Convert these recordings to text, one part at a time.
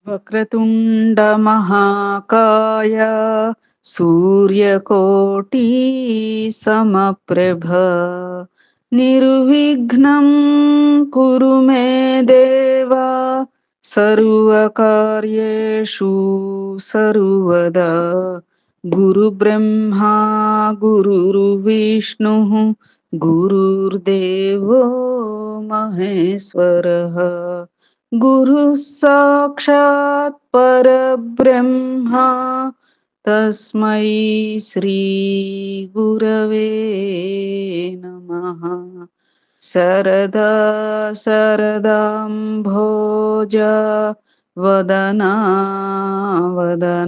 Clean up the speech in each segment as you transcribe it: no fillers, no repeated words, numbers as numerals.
వక్రతుండ మహాకాయ సూర్యకోటి సమప్రభ నిర్విఘ్నం కురు మే దేవా సర్వకార్యేషు సర్వదా గురు బ్రహ్మా గురుర్విష్ణు గురుర్దేవో మహేశ్వరః గురు సాక్షాత్ పరబ్రహ్మ తస్మై శ్రీ గురవే నమః. శరదా శరదాంభోజ వదనా వదనాంబుజే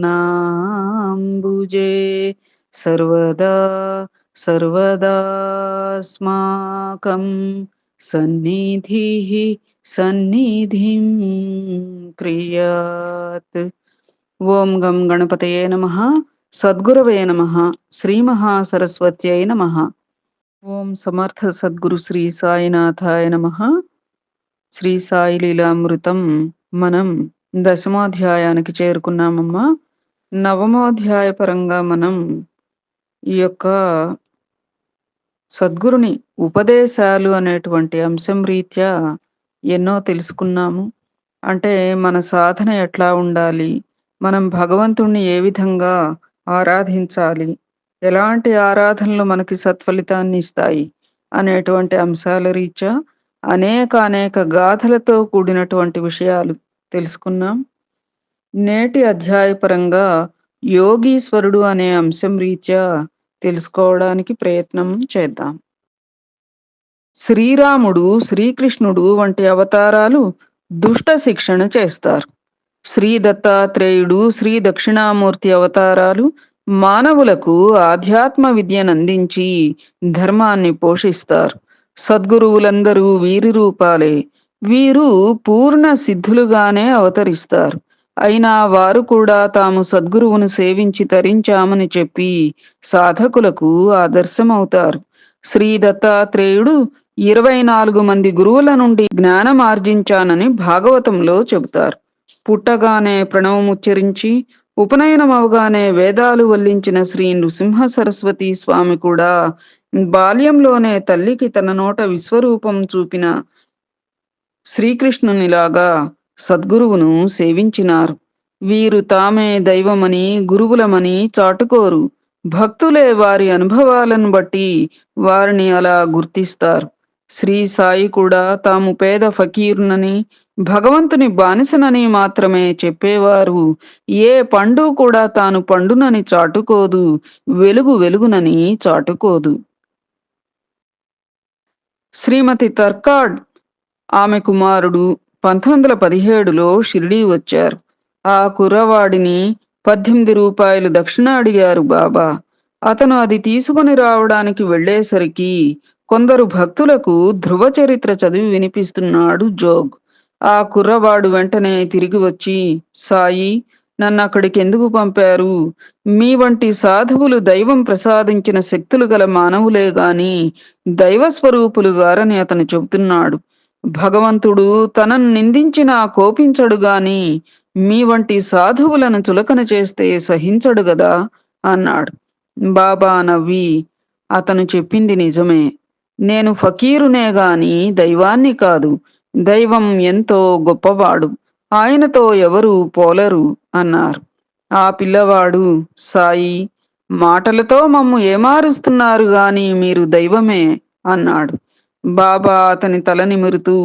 సర్వదా సర్వదాస్మాకం సన్నిధిః సన్నిధిం క్రియాత్. ఓం గం గణపతయే నమః. సద్గురవే నమః. శ్రీ మహాసరస్వత్యై నమః. ఓం సమర్థ సద్గురు శ్రీ సాయినాథాయ నమః. శ్రీ సాయి లీలామృతం మనం దశమాధ్యాయానికి చేరుకున్నామమ్మా. నవమోధ్యాయ పరంగా మనం ఈ యొక్క సద్గురుని ఉపదేశాలు అనేటువంటి అంశం రీత్యా ఎన్నో తెలుసుకున్నాము. అంటే మన సాధన ఎట్లా ఉండాలి, మనం భగవంతుణ్ణి ఏ విధంగా ఆరాధించాలి, ఎలాంటి ఆరాధనలు మనకి సత్ఫలితాన్ని ఇస్తాయి అనేటువంటి అంశాల రీత్యా అనేక గాథలతో కూడినటువంటి విషయాలు తెలుసుకున్నాం. నేటి అధ్యాయపరంగా యోగీశ్వరుడు అనే అంశం రీత్యా తెలుసుకోవడానికి ప్రయత్నం చేద్దాం. శ్రీరాముడు, శ్రీకృష్ణుడు వంటి అవతారాలు దుష్ట శిక్షణ చేస్తారు. శ్రీ దత్తాత్రేయుడు, శ్రీ దక్షిణామూర్తి అవతారాలు మానవులకు ఆధ్యాత్మ విద్యనందించి ధర్మాన్ని పోషిస్తారు. సద్గురువులందరూ వీరి రూపాలే. వీరు పూర్ణ సిద్ధులుగానే అవతరిస్తారు. అయినా వారు కూడా తాము సద్గురువును సేవించి తరించామని చెప్పి సాధకులకు ఆదర్శమవుతారు. శ్రీ దత్తాత్రేయుడు 24 మంది గురువుల నుండి జ్ఞానం ఆర్జించానని భాగవతంలో చెబుతారు. పుట్టగానే ప్రణవముచ్చరించి ఉపనయనం అవగానే వేదాలు వల్లించిన శ్రీ నృసింహ సరస్వతి స్వామి కూడా బాల్యంలోనే తల్లికి తన నోట విశ్వరూపం చూపిన శ్రీకృష్ణునిలాగా సద్గురువును సేవించినారు. వీరు తామే దైవమని, గురువులమని చాటుకోరు. భక్తులే వారి అనుభవాలను బట్టి వారిని అలా గుర్తిస్తారు. శ్రీ సాయి కూడా తాము పేద ఫకీరునని, భగవంతుని బానిసనని మాత్రమే చెప్పేవారు. ఏ పండు కూడా తాను పండునని చాటుకోదు, వెలుగు వెలుగునని చాటుకోదు. శ్రీమతి తర్కాడ్ ఆమె కుమారుడు 1917లో షిరిడీ వచ్చారు. ఆ కుర్రవాడిని 18 రూపాయలు దక్షిణ అడిగారు బాబా. అతను అది తీసుకుని రావడానికి వెళ్లేసరికి కొందరు భక్తులకు ధ్రువ చరిత్ర చదివి వినిపిస్తున్నాడు జోగ్. ఆ కుర్రవాడు వెంటనే తిరిగి వచ్చి, సాయి, నన్ను అక్కడికి ఎందుకు పంపారు? మీ వంటి సాధువులు దైవం ప్రసాదించిన శక్తులు గల మానవులే గాని దైవస్వరూపులు గారని అతను చెబుతున్నాడు. భగవంతుడు తనను నిందించినా కోపించడు గాని మీ వంటి సాధువులను చులకన చేస్తే సహించడు గదా అన్నాడు. బాబా నవ్వి, అతను చెప్పింది నిజమే. నేను ఫకీరునే గాని దైవాన్ని కాదు. దైవం ఎంతో గొప్పవాడు. ఆయనతో ఎవరు పోలరు అన్నారు. ఆ పిల్లవాడు, సాయి, మాటలతో మమ్ము ఏమారుస్తున్నారు గాని మీరు దైవమే అన్నాడు. బాబా అతని తల నిమురుతూ,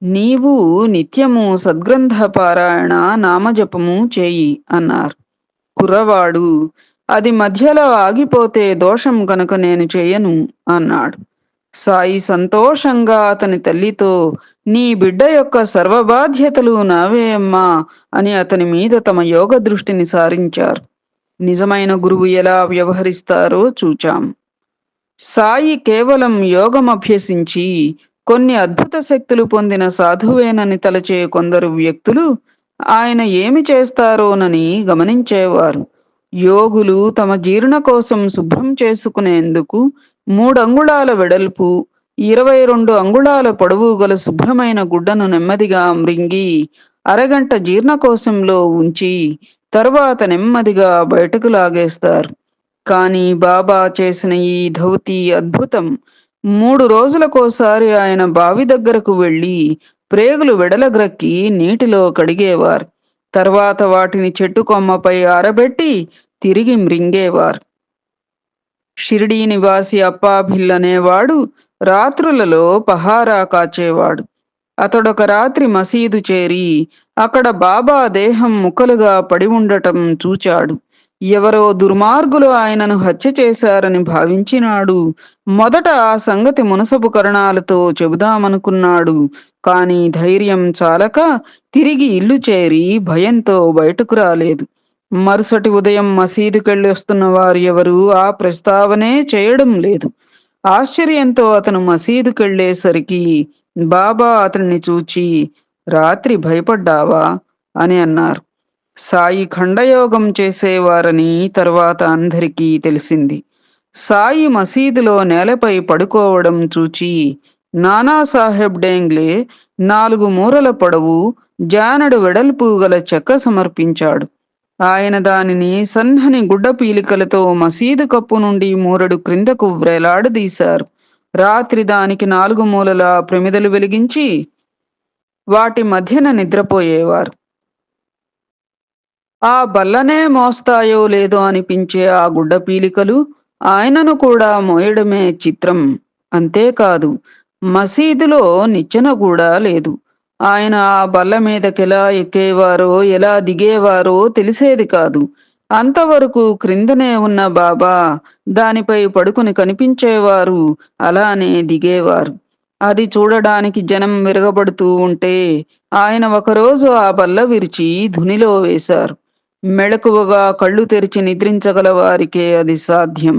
నీవు నిత్యము సద్గ్రంథ పారాయణ నామజపము చేయి అన్నారు. కుర్రవాడు, అది మధ్యలో ఆగిపోతే దోషం కనుక నేను చేయను అన్నాడు. సాయి సంతోషంగా అతని తల్లితో, నీ బిడ్డ యొక్క సర్వబాధ్యతలు నావే అమ్మా అని అతని మీద తమ యోగ దృష్టిని సారించారు. నిజమైన గురువు ఎలా వ్యవహరిస్తారో చూచాం. సాయి కేవలం యోగం అభ్యసించి కొన్ని అద్భుత శక్తులు పొందిన సాధువేనని తలచే కొందరు వ్యక్తులు ఆయన ఏమి చేస్తారోనని గమనించేవారు. యోగులు తమ జీర్ణ కోసం శుభ్రం చేసుకునేందుకు 3 అంగుళాల వెడల్పు 22 అంగుళాల పొడవు గల శుభ్రమైన గుడ్డను నెమ్మదిగా మృంగి అరగంట జీర్ణకోశంలో ఉంచి తరువాత నెమ్మదిగా బయటకు లాగేస్తారు. కానీ బాబా చేసిన ఈ ధౌతి అద్భుతం. 3 రోజులకోసారి ఆయన బావి దగ్గరకు వెళ్ళి ప్రేగులు వెడలగ్రక్కి నీటిలో కడిగేవారు. తర్వాత వాటిని చెట్టు కొమ్మపై ఆరబెట్టి తిరిగి మ్రింగేవారు. షిరిడీ నివాసి అప్పాభిల్ అనేవాడు రాత్రులలో పహారా కాచేవాడు. అతడొక రాత్రి మసీదు చేరి అక్కడ బాబా దేహం ముక్కలుగా పడి ఉండటం చూచాడు. ఎవరో దుర్మార్గులు ఆయనను హత్య చేశారని భావించినాడు. మొదట ఆ సంగతి మునసపు కరణాలతో చెబుదామనుకున్నాడు. కాని ధైర్యం చాలక తిరిగి ఇల్లు చేరి భయంతో బయటకు రాలేదు. మరుసటి ఉదయం మసీదుకెళ్ళొస్తున్న వారు ఎవరూ ఆ ప్రస్తావనే చేయడం లేదు. ఆశ్చర్యంతో అతను మసీదుకెళ్ళేసరికి బాబా అతన్ని చూచి, రాత్రి భయపడ్డావా అని అన్నారు. సాయి ఖండయోగం చేసేవారని తర్వాత అందరికీ తెలిసింది. సాయి మసీదులో నేలపై పడుకోవడం చూచి నానాసాహెబ్ డేంగ్లే 4 మూరల పొడవు, జానడు వెడల్పు గల చెక్క సమర్పించాడు. ఆయన దానిని సన్నని గుడ్డ పీలికలతో మసీదు కప్పు నుండి మూరెడు క్రిందకు వ్రేలాడదీశారు. రాత్రి దానికి 4 మూలలా ప్రమిదలు వెలిగించి వాటి మధ్యన నిద్రపోయేవారు. ఆ బల్లనే మోస్తాయో లేదో అనిపించే ఆ గుడ్డ పీలికలు ఆయనను కూడా మోయడమే చిత్రం. అంతేకాదు, మసీదులో నిచ్చెన కూడా లేదు. ఆయన ఆ బల్ల మీదకెలా ఎక్కేవారో ఎలా దిగేవారో తెలిసేది కాదు. అంతవరకు క్రిందనే ఉన్న బాబా దానిపై పడుకుని కనిపించేవారు, అలానే దిగేవారు. అది చూడడానికి జనం విరగబడుతూ ఉంటే ఆయన ఒకరోజు ఆ బల్ల విరిచి ధునిలో వేశారు. మెళకువగా కళ్ళు తెరిచి నిద్రించగల వారికే అది సాధ్యం.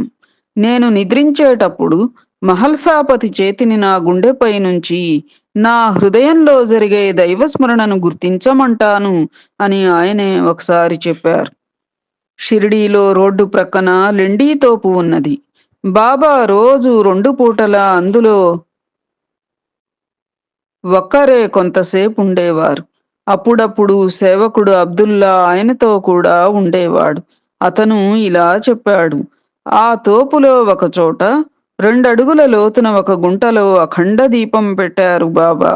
నేను నిద్రించేటప్పుడు మహల్సాపతి చేతిని నా గుండెపై నుంచి నా హృదయంలో జరిగే దైవస్మరణను గుర్తించమంటాను అని ఆయనే ఒకసారి చెప్పారు. షిరిడీలో రోడ్డు ప్రక్కన లెండీ తోపు ఉన్నది. బాబా రోజు 2 పూటలా అందులో ఒక్కరే కొంతసేపు ఉండేవారు. అప్పుడప్పుడు సేవకుడు అబ్దుల్లా ఆయనతో కూడా ఉండేవాడు. అతను ఇలా చెప్పాడు. ఆ తోపులో ఒకచోట 2 అడుగుల లోతున ఒక గుంటలో అఖండ దీపం పెట్టారు బాబా.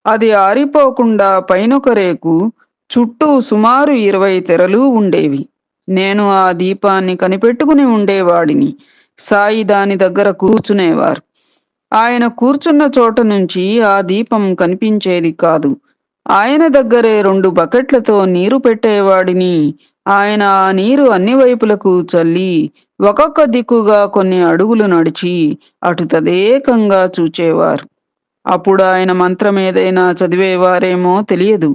అది ఆరిపోకుండా పైనొక రేకు, చుట్టూ సుమారు 20 తెరలు ఉండేవి. నేను ఆ దీపాన్ని కనిపెట్టుకుని ఉండేవాడిని. సాయి దాని దగ్గర కూర్చునేవారు. ఆయన కూర్చున్న చోట నుంచి ఆ దీపం కనిపించేది కాదు. ఆయన దగ్గరే 2 బకెట్లతో నీరు పెట్టేవాడిని. ఆయన ఆ నీరు అన్ని వైపులకు చల్లి ఒక్కొక్క దిక్కుగా కొన్ని అడుగులు నడిచి అటు తదేకంగా చూచేవారు. అప్పుడు ఆయన మంత్రం ఏదైనా చదివేవారేమో తెలియదు.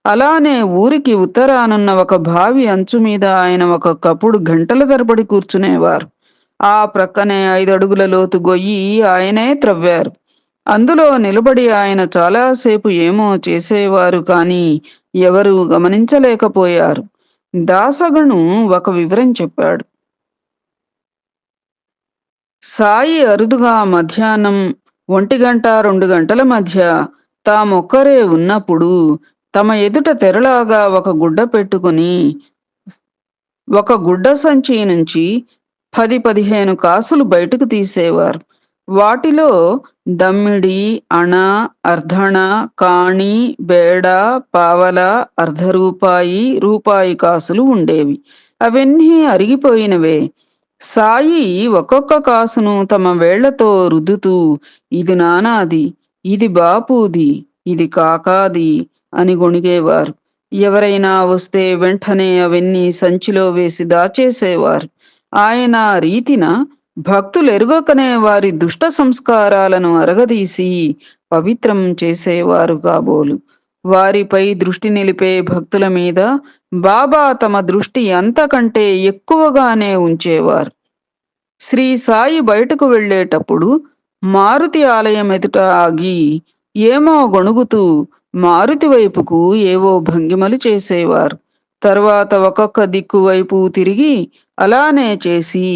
అలానే ఊరికి ఉత్తరానున్న ఒక బావి అంచు మీద ఆయన ఒక్కొక్కప్పుడు గంటల తరబడి కూర్చునేవారు. ఆ ప్రక్కనే 5 అడుగుల లోతు గొయ్యి ఆయనే త్రవ్వారు. అందులో నిలబడి ఆయన చాలాసేపు ఏమో చేసేవారు, కాని ఎవరూ గమనించలేకపోయారు. దాసగను ఒక వివరం చెప్పాడు. సాయి అరుదుగా మధ్యాహ్నం 1 గంట 2 గంటల మధ్య తామొక్కరే ఉన్నప్పుడు తమ ఎదుట తెరలాగా ఒక గుడ్డ పెట్టుకుని ఒక గుడ్డ సంచి నుంచి 10-15 కాసులు బయటకు తీసేవారు. వాటిలో దమ్మిడి, అణ, అర్ధణ, కాణి, బేడ, పావల, అర్ధరూపాయి, రూపాయి కాసులు ఉండేవి. అవన్నీ అరిగిపోయినవే. సాయి ఒక్కొక్క కాసును తమ వేళ్లతో రుద్దుతూ, ఇది నానాది, ఇది బాపూది, ఇది కాకాది అని గొణిగేవారు. ఎవరైనా వస్తే వెంటనే అవన్నీ సంచిలో వేసి దాచేసేవారు. ఆయన రీతిన భక్తులెరుగకనే వారి దుష్ట సంస్కారాలను అరగదీసి పవిత్రం చేసేవారు కాబోలు. వారిపై దృష్టి నిలిపే భక్తుల మీద బాబా తమ దృష్టి అంతకంటే ఎక్కువగానే ఉంచేవారు. శ్రీ సాయి బయటకు వెళ్ళేటప్పుడు మారుతి ఆలయం ఎదుట ఆగి ఏమో గొణుగుతూ మారుతి వైపుకు ఏవో భంగిమలు చేసేవారు. తర్వాత ఒక్కొక్క దిక్కు వైపు తిరిగి అలానే చేసి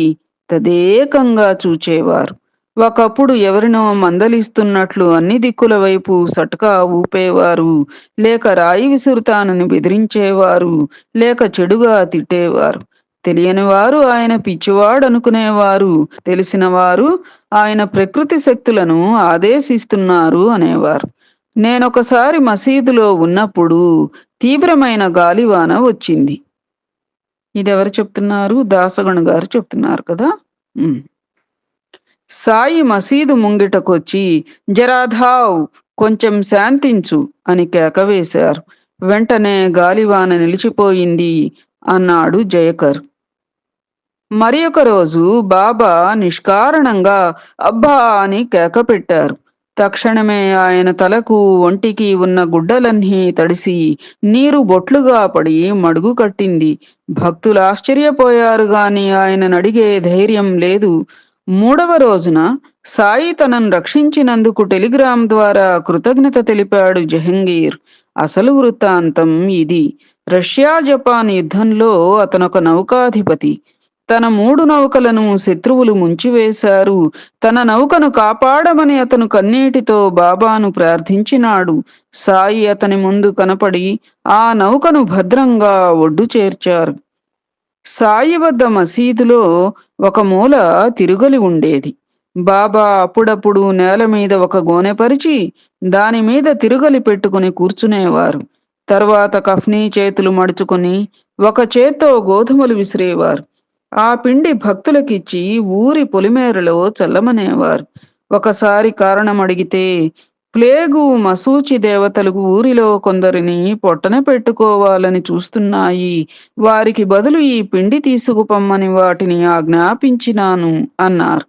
తదేకంగా చూచేవారు. ఒకప్పుడు ఎవరినో మందలిస్తున్నట్లు అన్ని దిక్కుల వైపు సటుకా ఊపేవారు, లేక రాయి విసురుతానని బెదిరించేవారు, లేక చెడుగా తిట్టేవారు. తెలియని వారు ఆయన పిచ్చివాడనుకునేవారు, తెలిసిన వారు ఆయన ప్రకృతి శక్తులను ఆదేశిస్తున్నారు అనేవారు. నేనొకసారి మసీదులో ఉన్నప్పుడు తీవ్రమైన గాలివాన వచ్చింది. ఇదెవరు చెప్తున్నారు? దాసగను గారు చెప్తున్నారు కదా! హ్మ్. సాయి మసీదు ముంగిటకొచ్చి జరాధావ్, కొంచెం శాంతించు అని కేకవేశారు. వెంటనే గాలివాన నిలిచిపోయింది అన్నాడు జయకర్. మరి ఒక రోజు బాబా నిష్కారణంగా అబ్బా అని కేకపెట్టారు. తక్షణమే ఆయన తలకు ఒంటికి ఉన్న గుడ్డలన్నీ తడిసి నీరు బొట్లుగా పడి మడుగు కట్టింది. భక్తులు ఆశ్చర్యపోయారు గాని ఆయననడిగే ధైర్యం లేదు. మూడవ రోజున సాయి తనను రక్షించినందుకు టెలిగ్రామ్ ద్వారా కృతజ్ఞత తెలిపాడు జహంగీర్. అసలు వృత్తాంతం ఇది. రష్యా జపాన్ యుద్ధంలో అతనొక నౌకాధిపతి. తన 3 నౌకలను శత్రువులు ముంచివేశారు. తన నౌకను కాపాడమని అతను కన్నీటితో బాబాను ప్రార్థించినాడు. సాయి అతని ముందు కనపడి ఆ నౌకను భద్రంగా ఒడ్డు చేర్చారు. సాయి వద్ద మసీదులో ఒక మూల తిరుగలి ఉండేది. బాబా అప్పుడప్పుడు నేల మీద ఒక గోనె పరిచి దానిమీద తిరుగలి పెట్టుకుని కూర్చునేవారు. తర్వాత కఫ్నీ చేతులు మడుచుకుని ఒక చేత్తో గోధుమలు విసిరేవారు. ఆ పిండి భక్తులకిచ్చి ఊరి పొలిమేరలో చల్లమనేవారు. ఒకసారి కారణం అడిగితే ప్లేగు మసూచి దేవతలు ఊరిలో కొందరిని పొట్టన పెట్టుకోవాలని చూస్తున్నాయి. వారికి బదులు ఈ పిండి తీసుకుపమ్మని వాటిని ఆజ్ఞాపించినాను అన్నారు.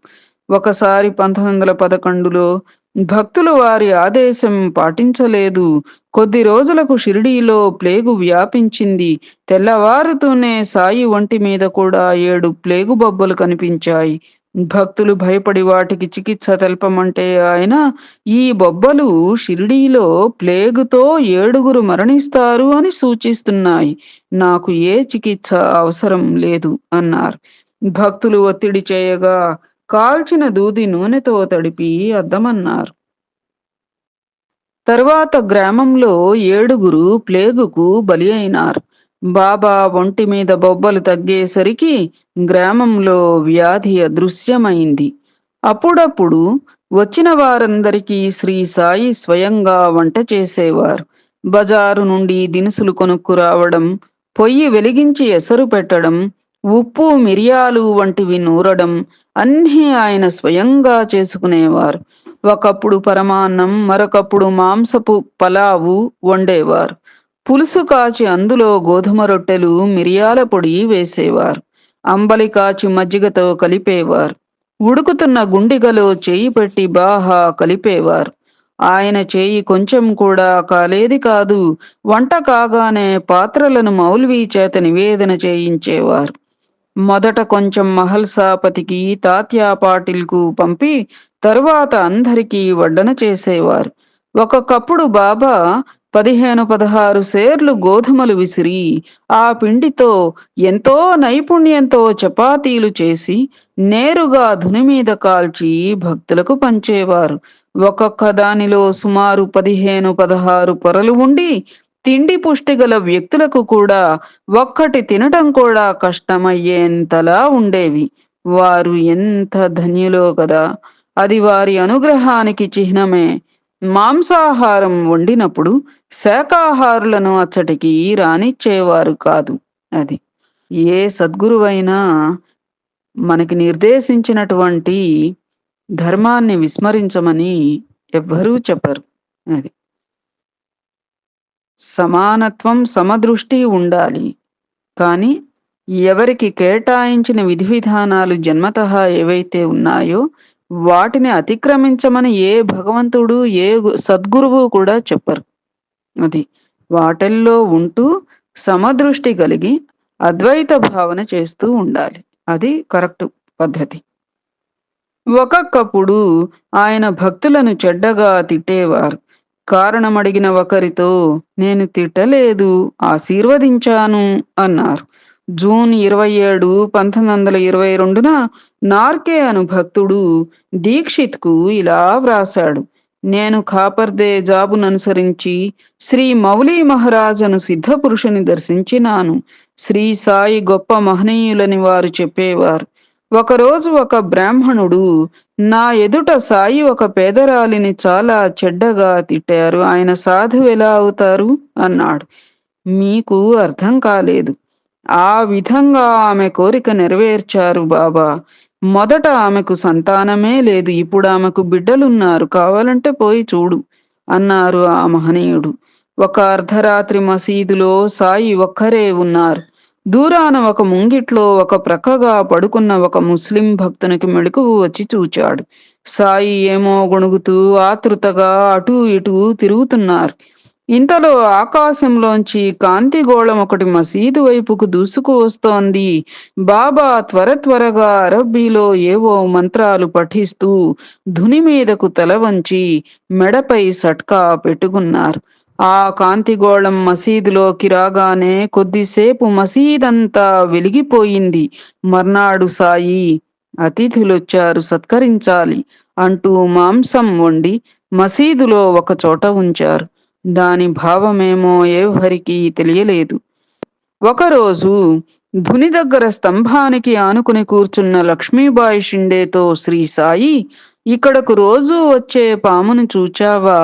ఒకసారి 1911లో భక్తులు వారి ఆదేశం పాటించలేదు. కొద్ది రోజులకు షిరిడీలో ప్లేగు వ్యాపించింది. తెల్లవారుతూనే సాయి ఒంటి మీద కూడా 7 ప్లేగు బొబ్బలు కనిపించాయి. భక్తులు భయపడి వాటికి చికిత్స తెలపమంటే ఆయన ఈ బొబ్బలు షిరిడీలో ప్లేగుతో 7గురు మరణిస్తారు అని సూచిస్తున్నాయి. నాకు ఏ చికిత్స అవసరం లేదు అన్నారు. భక్తులు ఒత్తిడి చేయగా కాల్చిన దూది నూనెతో తడిపి అద్దమన్నారు. తరువాత గ్రామంలో 7గురు ప్లేగుకు బలి అయినారు. బాబా ఒంటి మీద బొబ్బలు తగ్గేసరికి గ్రామంలో వ్యాధి అదృశ్యమైంది. అప్పుడప్పుడు వచ్చిన వారందరికీ శ్రీ సాయి స్వయంగా వంట చేసేవారు. బజారు నుండి దినుసులు కొనుక్కురావడం, పొయ్యి వెలిగించి ఎసరు పెట్టడం, ఉప్పు మిరియాలు వంటివి నూరడం అన్నీ ఆయన స్వయంగా చేసుకునేవారు. ఒకప్పుడు పరమాన్నం, మరొకప్పుడు మాంసపు పలావు వండేవారు. పులుసు కాచి అందులో గోధుమ రొట్టెలు, మిరియాల పొడి వేసేవారు. అంబలి కాచి మజ్జిగతో కలిపేవారు. ఉడుకుతున్న గుండిగలో చేయి పెట్టి బాహా కలిపేవారు. ఆయన చేయి కొంచెం కూడా కాలేది కాదు. వంట కాగానే పాత్రలను మౌల్వీ చేత నివేదన చేయించేవారు. మొదట కొంచెం మహల్సాపతికి, తాత్యా పాటిల్కు పంపి తరువాత అందరికీ వడ్డన చేసేవారు. ఒక్కొక్కప్పుడు బాబా 15, 16 సేర్లు గోధుమలు విసిరి ఆ పిండితో ఎంతో నైపుణ్యంతో చపాతీలు చేసి నేరుగా ధుని మీద కాల్చి భక్తులకు పంచేవారు. ఒక్కొక్క దానిలో సుమారు 15, 16 పొరలు ఉండి తిండి పుష్టిగల వ్యక్తులకు కూడా ఒక్కటి తినటం కూడా కష్టమయ్యేంతలా ఉండేవి. వారు ఎంత ధన్యులో కదా! అది వారి అనుగ్రహానికి చిహ్నమే. మాంసాహారం వండినప్పుడు శాకాహారులను అచ్చటికి రానిచ్చేవారు కాదు. అది. ఏ సద్గురువైనా మనకి నిర్దేశించినటువంటి ధర్మాన్ని విస్మరించమని ఎవ్వరూ చెప్పరు. అది. సమానత్వం, సమదృష్టి ఉండాలి. కానీ ఎవరికి కేటాయించిన విధి విధానాలు జన్మతః ఏవైతే ఉన్నాయో వాటిని అతిక్రమించమని ఏ భగవంతుడు, ఏ సద్గురువు కూడా చెప్పరు. అది. వాటిల్లో ఉంటూ సమదృష్టి కలిగి అద్వైత భావన చేస్తూ ఉండాలి. అది కరెక్ట్ పద్ధతి. ఒక్కొక్కప్పుడు ఆయన భక్తులను చెడ్డగా తిట్టేవారు. కారణమడిగిన ఒకరితో నేను తిట్టలేదు, ఆశీర్వదించాను అన్నారు. జూన్ 27, 1922న నార్కే అను భక్తుడు దీక్షిత్‌కు ఇలా వ్రాసాడు: నేను ఖాపర్దే జాబుననుసరించి శ్రీ మౌలి మహారాజ్ అను సిద్ధపురుషుని దర్శించినాను. శ్రీ సాయి గొప్ప మహనీయులని వారు చెప్పేవారు. ఒకరోజు ఒక బ్రాహ్మణుడు నా ఎదుట సాయి ఒక పేదరాలిని చాలా చెడ్డగా తిట్టారు. ఆయన సాధువెలా అవుతారు అన్నాడు. మీకు అర్థం కాలేదు. ఆ విధంగా ఆమె కోరిక నెరవేర్చారు బాబా. మొదట ఆమెకు సంతానమే లేదు. ఇప్పుడు ఆమెకు బిడ్డలున్నారు. కావాలంటే పోయి చూడు అన్నారు ఆ మహనీయుడు. ఒక అర్ధరాత్రి మసీదులో సాయి ఒక్కరే ఉన్నారు. దూరాన ఒక ముంగిట్లో ఒక ప్రక్కగా పడుకున్న ఒక ముస్లిం భక్తునికి మెలకువ వచ్చి చూచాడు. సాయి ఏమో గొణుగుతూ ఆతృతగా అటూ ఇటూ తిరుగుతున్నారు. ఇంతలో ఆకాశంలోంచి కాంతిగోళం ఒకటి మసీదు వైపుకు దూసుకు వస్తోంది. బాబా త్వరగా అరబ్బీలో ఏవో మంత్రాలు పఠిస్తూ ధుని మీదకు తల వంచి మెడపై సట్కా పెట్టుకున్నారు. ఆ కాంతిగోళం మసీదులోకి రాగానే కొద్దిసేపు మసీదంతా వెలిగిపోయింది. మర్నాడు సాయి అతిథులొచ్చారు, సత్కరించాలి అంటూ మాంసం వండి మసీదులో ఒక చోట ఉంచారు. దాని భావమేమో ఎవరికీ తెలియలేదు. ఒకరోజు ధుని దగ్గర స్తంభానికి ఆనుకుని కూర్చున్న లక్ష్మీబాయి షిండేతో శ్రీ సాయి, ఇక్కడకు రోజూ వచ్చే పామును చూచావా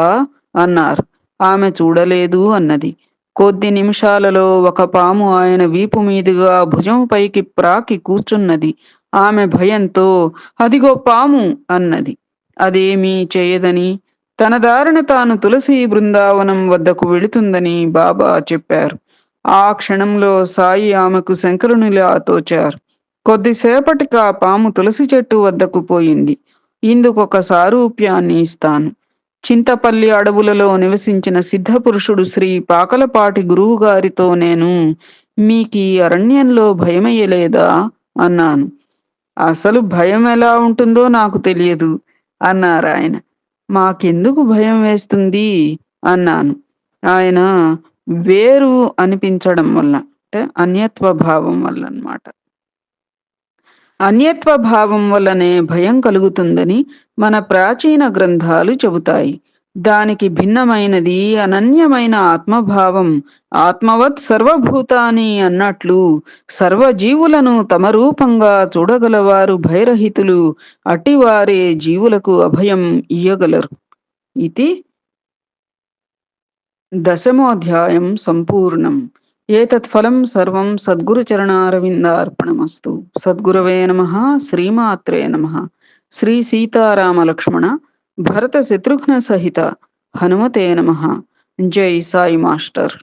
అన్నారు. ఆమె చూడలేదు అన్నది. కొద్ది నిమిషాలలో ఒక పాము ఆయన వీపు మీదుగా భుజం పైకి ప్రాకి కూర్చున్నది. ఆమె భయంతో అదిగో పాము అన్నది. అదేమీ చేయదని, తన దారిన తాను తులసి బృందావనం వద్దకు వెళుతుందని బాబా చెప్పారు. ఆ క్షణంలో సాయి ఆమెకు శంకరునిలా తోచారు. కొద్దిసేపటికి ఆ పాము తులసి చెట్టు వద్దకు పోయింది. ఇందుకొక సారూప్యాన్ని ఇస్తాను. చింతపల్లి అడవులలో నివసించిన సిద్ధపురుషుడు శ్రీ పాకలపాటి గురువుగారితో నేను మీకీ అరణ్యంలో భయమయ్యలేదా అన్నాను. అసలు భయం ఎలా ఉంటుందో నాకు తెలియదు అన్నారాయన. మాకెందుకు భయం వేస్తుంది అన్నాను. ఆయన వేరు అనిపించడం వల్ల, అంటే అన్యత్వ భావం వల్ల అన్నమాట. అన్యత్వ భావం వల్లనే భయం కలుగుతుందని మన ప్రాచీన గ్రంథాలు చెబుతాయి. దానికి భిన్నమైనది అనన్యమైన ఆత్మభావం. ఆత్మవత్ సర్వభూతాని అన్నట్లు సర్వజీవులను తమ రూపంగా చూడగలవారు భయరహితులు. అట్టివారే జీవులకు అభయం ఇయ్యగలరు. ఇది దశమోధ్యాయం సంపూర్ణం. ఏతత్ ఫలం సర్వం సద్గురుచరణారవిందార్పణమస్తు. సద్గురవే నమః. శ్రీమాత్రే నమః. శ్రీ సీతారామ లక్ష్మణ భరత శత్రుఘ్న సహిత హనుమతే నమః. జై సాయి మాస్టర్.